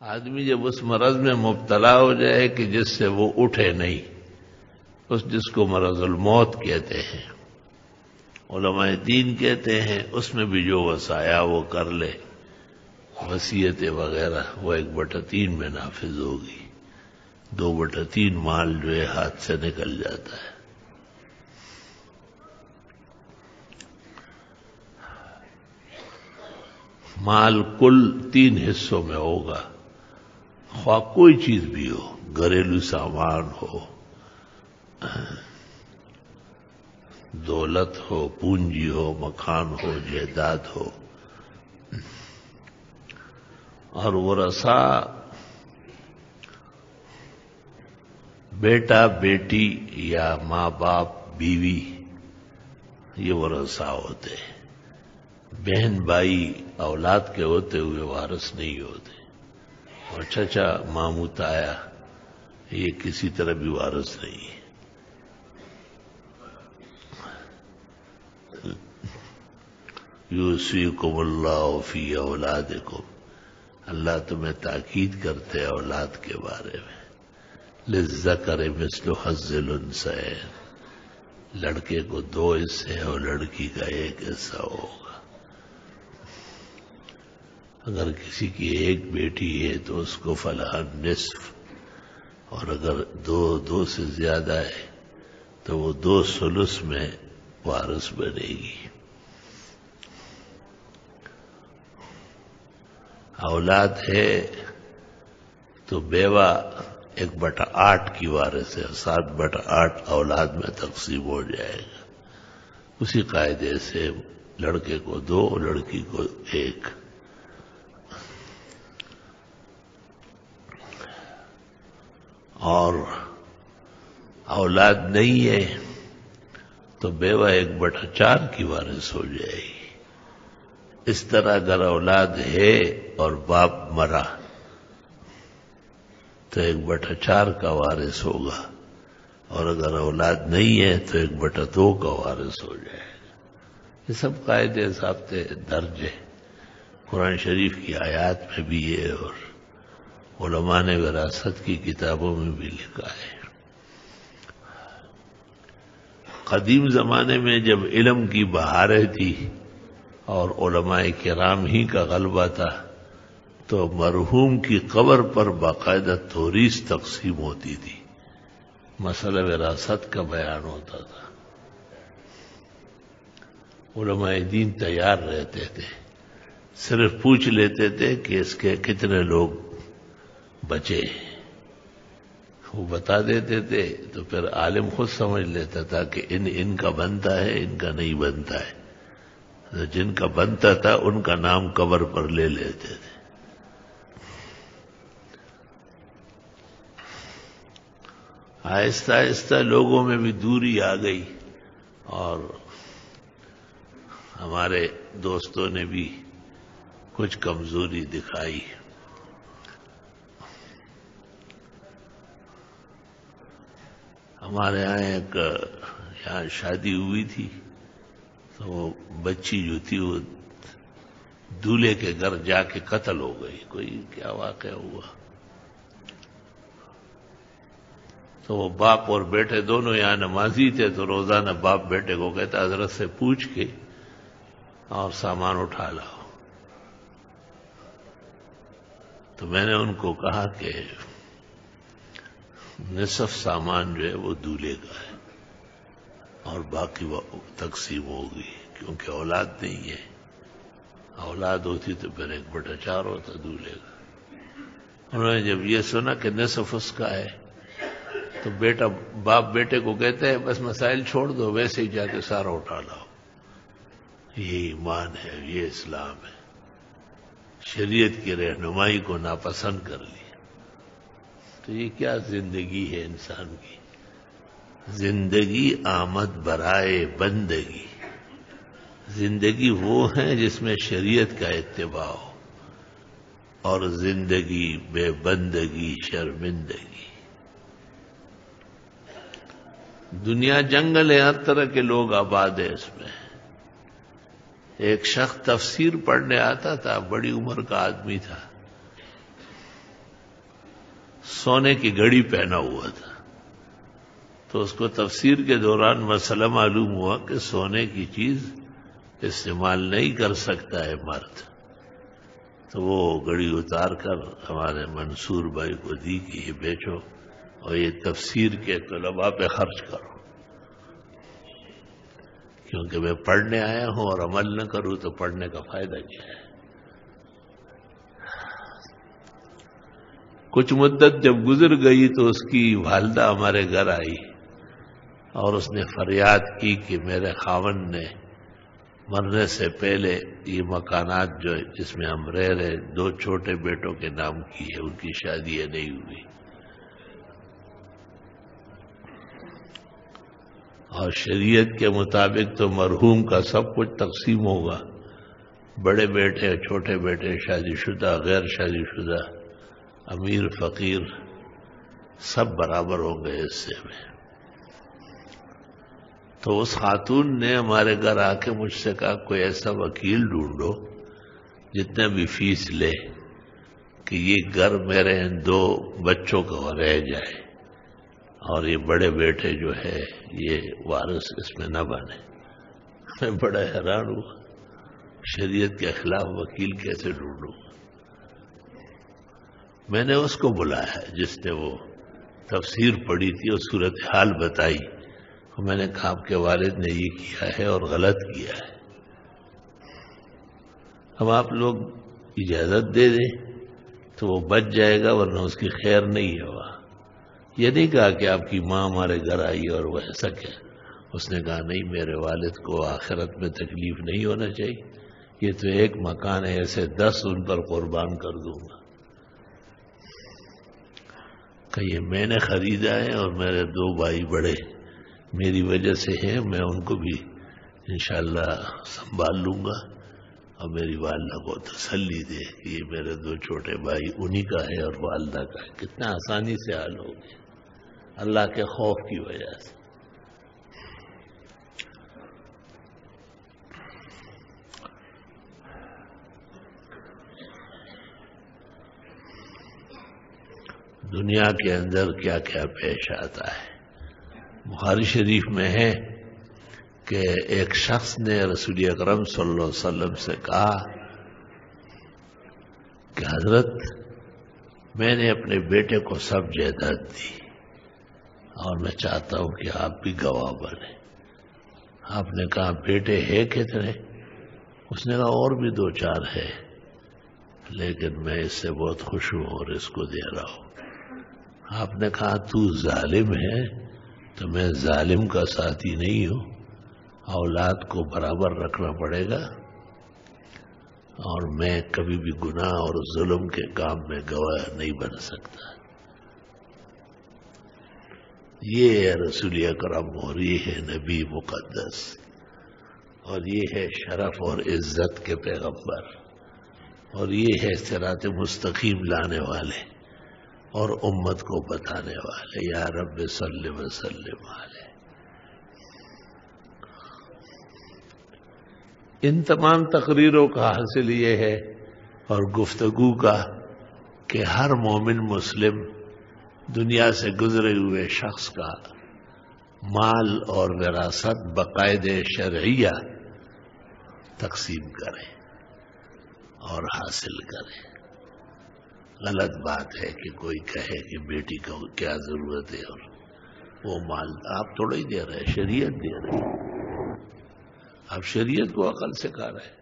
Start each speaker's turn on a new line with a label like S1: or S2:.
S1: آدمی جب اس مرض میں مبتلا ہو جائے کہ جس سے وہ اٹھے نہیں، جس کو مرض الموت کہتے ہیں، علماء دین کہتے ہیں، اس میں بھی جو وصایا وہ کر لے، وصیتیں وغیرہ، وہ 1/3 میں نافذ ہوگی، 2/3 مال جو ہے ہاتھ سے نکل جاتا ہے۔ مال کل 3 حصوں میں ہوگا، خواہ کوئی چیز بھی ہو، گھریلو سامان ہو، دولت ہو، پونجی ہو، مکان ہو، جائیداد ہو، اور ورثہ بیٹا بیٹی یا ماں باپ بیوی، یہ ورثہ ہوتے ہیں۔ بہن بھائی اولاد کے ہوتے ہوئے وارث نہیں ہوتے، اور چچا ماموں تایا یہ کسی طرح بھی وارث نہیں ہے۔ یوصیکم اللہ فی اولادکم، اللہ تمہیں تاکید کرتے ہیں اولاد کے بارے میں۔ للذکر مثل حظ الانثیین، لڑکے کو 2 حصے اور لڑکی کا 1 حصہ ہوگا۔ اگر کسی کی 1 بیٹی ہے تو اس کو فلح نصف، اور اگر 2 سے زیادہ ہے تو وہ 2 ثلث میں وارث بنے گی۔ اولاد ہے تو بیوہ 1/8 کی وارث ہے، 7/8 اولاد میں تقسیم ہو جائے گا۔ اسی قاعدے سے لڑکے کو 2 لڑکی کو 1۔ اور اولاد نہیں ہے تو بیوہ 1/4 کی وارث ہو جائے گی۔ اس طرح اگر اولاد ہے اور باپ مرا تو 1/4 کا وارث ہوگا، اور اگر اولاد نہیں ہے تو 1/2 کا وارث ہو جائے گا۔ یہ سب قاعدے ضابطے درج ہے، قرآن شریف کی آیات میں بھی ہے، اور علماء نے وراثت کی کتابوں میں بھی لکھا ہے۔ قدیم زمانے میں جب علم کی بہاریں تھی اور علماء کرام ہی کا غلبہ تھا، تو مرحوم کی قبر پر باقاعدہ توریث تقسیم ہوتی تھی، مسئلہ وراثت کا بیان ہوتا تھا۔ علماء دین تیار رہتے تھے، صرف پوچھ لیتے تھے کہ اس کے کتنے لوگ بچے، وہ بتا دیتے تھے تو پھر عالم خود سمجھ لیتا تھا کہ ان کا بنتا ہے، ان کا نہیں بنتا ہے۔ جن کا بنتا تھا ان کا نام قبر پر لے لیتے تھے۔ آہستہ آہستہ لوگوں میں بھی دوری آ گئی، اور ہمارے دوستوں نے بھی کچھ کمزوری دکھائی۔ ہمارے یہاں شادی ہوئی تھی، تو وہ بچی جو تھی وہ دولہے کے گھر جا کے قتل ہو گئی، کوئی کیا واقعہ ہوا۔ تو وہ باپ اور بیٹے دونوں یہاں نمازی تھے، تو روزانہ باپ بیٹے کو کہتا حضرت سے پوچھ کے اور سامان اٹھا لاؤ۔ تو میں نے ان کو کہا کہ نصف سامان جو ہے وہ دولہے کا ہے، اور باقی وہ تقسیم ہوگی، کیونکہ اولاد نہیں ہے۔ اولاد ہوتی تو پھر 1/4 ہوتا دولہے کا۔ انہوں نے جب یہ سنا کہ نصف اس کا ہے، تو باپ بیٹے کو کہتے ہیں بس مسائل چھوڑ دو، ویسے ہی جا کے سارا اٹھا لاؤ۔ یہ ایمان ہے، یہ اسلام ہے۔ شریعت کی رہنمائی کو ناپسند کر لیا تو یہ کیا زندگی ہے انسان کی؟ زندگی آمد برائے بندگی، زندگی وہ ہے جس میں شریعت کا اتباع ہو، اور زندگی بے بندگی شرمندگی۔ دنیا جنگل ہے، ہر طرح کے لوگ آباد ہیں اس میں۔ ایک شخص تفسیر پڑھنے آتا تھا، بڑی عمر کا آدمی تھا، سونے کی گھڑی پہنا ہوا تھا، تو اس کو تفسیر کے دوران مسئلہ معلوم ہوا کہ سونے کی چیز استعمال نہیں کر سکتا ہے مرد، تو وہ گھڑی اتار کر ہمارے منصور بھائی کو دی کہ یہ بیچو اور یہ تفسیر کے طلباء پہ خرچ کرو، کیونکہ میں پڑھنے آیا ہوں اور عمل نہ کروں تو پڑھنے کا فائدہ کیا ہے۔ کچھ مدت جب گزر گئی تو اس کی والدہ ہمارے گھر آئی اور اس نے فریاد کی کہ میرے خاوند نے مرنے سے پہلے یہ مکانات جو جس میں ہم رہ رہے 2 چھوٹے بیٹوں کے نام کی ہے، ان کی شادی نہیں ہوئی، اور شریعت کے مطابق تو مرحوم کا سب کچھ تقسیم ہوگا، بڑے بیٹے چھوٹے بیٹے، شادی شدہ غیر شادی شدہ، امیر فقیر، سب برابر ہوں گے حصے میں۔ تو اس خاتون نے ہمارے گھر آ کے مجھ سے کہا کوئی ایسا وکیل ڈھونڈو جتنے بھی فیس لے کہ یہ گھر میرے ان 2 بچوں کو رہ جائے اور یہ بڑے بیٹے جو ہے یہ وارث اس میں نہ بنے۔ میں بڑا حیران ہوا، شریعت کے خلاف وکیل کیسے ڈھونڈوں؟ میں نے اس کو بلایا جس نے وہ تفسیر پڑھی تھی اور صورتحال بتائی، میں نے کہا آپ کے والد نے یہ کیا ہے اور غلط کیا ہے، اب آپ لوگ اجازت دے دیں تو وہ بچ جائے گا ورنہ اس کی خیر نہیں ہوا۔ یہ نہیں کہا کہ آپ کی ماں ہمارے گھر آئی اور وہ ایسا کیا، اس نے کہا نہیں، میرے والد کو آخرت میں تکلیف نہیں ہونا چاہیے، یہ تو ایک مکان ہے، ایسے 10 ان پر قربان کر دوں گا۔ کہ یہ میں نے خریدا ہے اور میرے 2 بھائی بڑے میری وجہ سے ہیں، میں ان کو بھی انشاءاللہ سنبھال لوں گا، اور میری والدہ کو تسلی دے کہ یہ میرے 2 چھوٹے بھائی انہی کا ہے اور والدہ کا ہے۔ کتنا آسانی سے حل ہو گیا اللہ کے خوف کی وجہ سے۔ دنیا کے اندر کیا کیا پیش آتا ہے۔ بخاری شریف میں ہے کہ ایک شخص نے رسول اکرم صلی اللہ علیہ وسلم سے کہا کہ حضرت میں نے اپنے بیٹے کو سب جائیداد دی اور میں چاہتا ہوں کہ آپ بھی گواہ بنیں۔ آپ نے کہا بیٹے ہے کتنے؟ اس نے کہا اور بھی 2-4 ہے، لیکن میں اس سے بہت خوش ہوں اور اس کو دے رہا ہوں۔ آپ نے کہا تو ظالم ہے؟ تو میں ظالم کا ساتھی نہیں ہوں، اولاد کو برابر رکھنا پڑے گا، اور میں کبھی بھی گناہ اور ظلم کے کام میں گواہ نہیں بن سکتا۔ یہ ہے رسول اکرم اور یہ ہے نبی مقدس اور یہ ہے شرف اور عزت کے پیغمبر اور یہ ہے صراط مستقیم لانے والے اور امت کو بتانے والے۔ یا رب صلی وسلم علیہ۔ ان تمام تقریروں کا حاصل یہ ہے اور گفتگو کا کہ ہر مومن مسلم دنیا سے گزرے ہوئے شخص کا مال اور وراثت باقاعدہ شرعیہ تقسیم کرے اور حاصل کرے۔ غلط بات ہے کہ کوئی کہے کہ بیٹی کو کیا ضرورت ہے اور وہ مال آپ تھوڑا ہی دے رہے، شریعت دے رہی ہے، آپ شریعت کو عقل سکھا رہے ہیں۔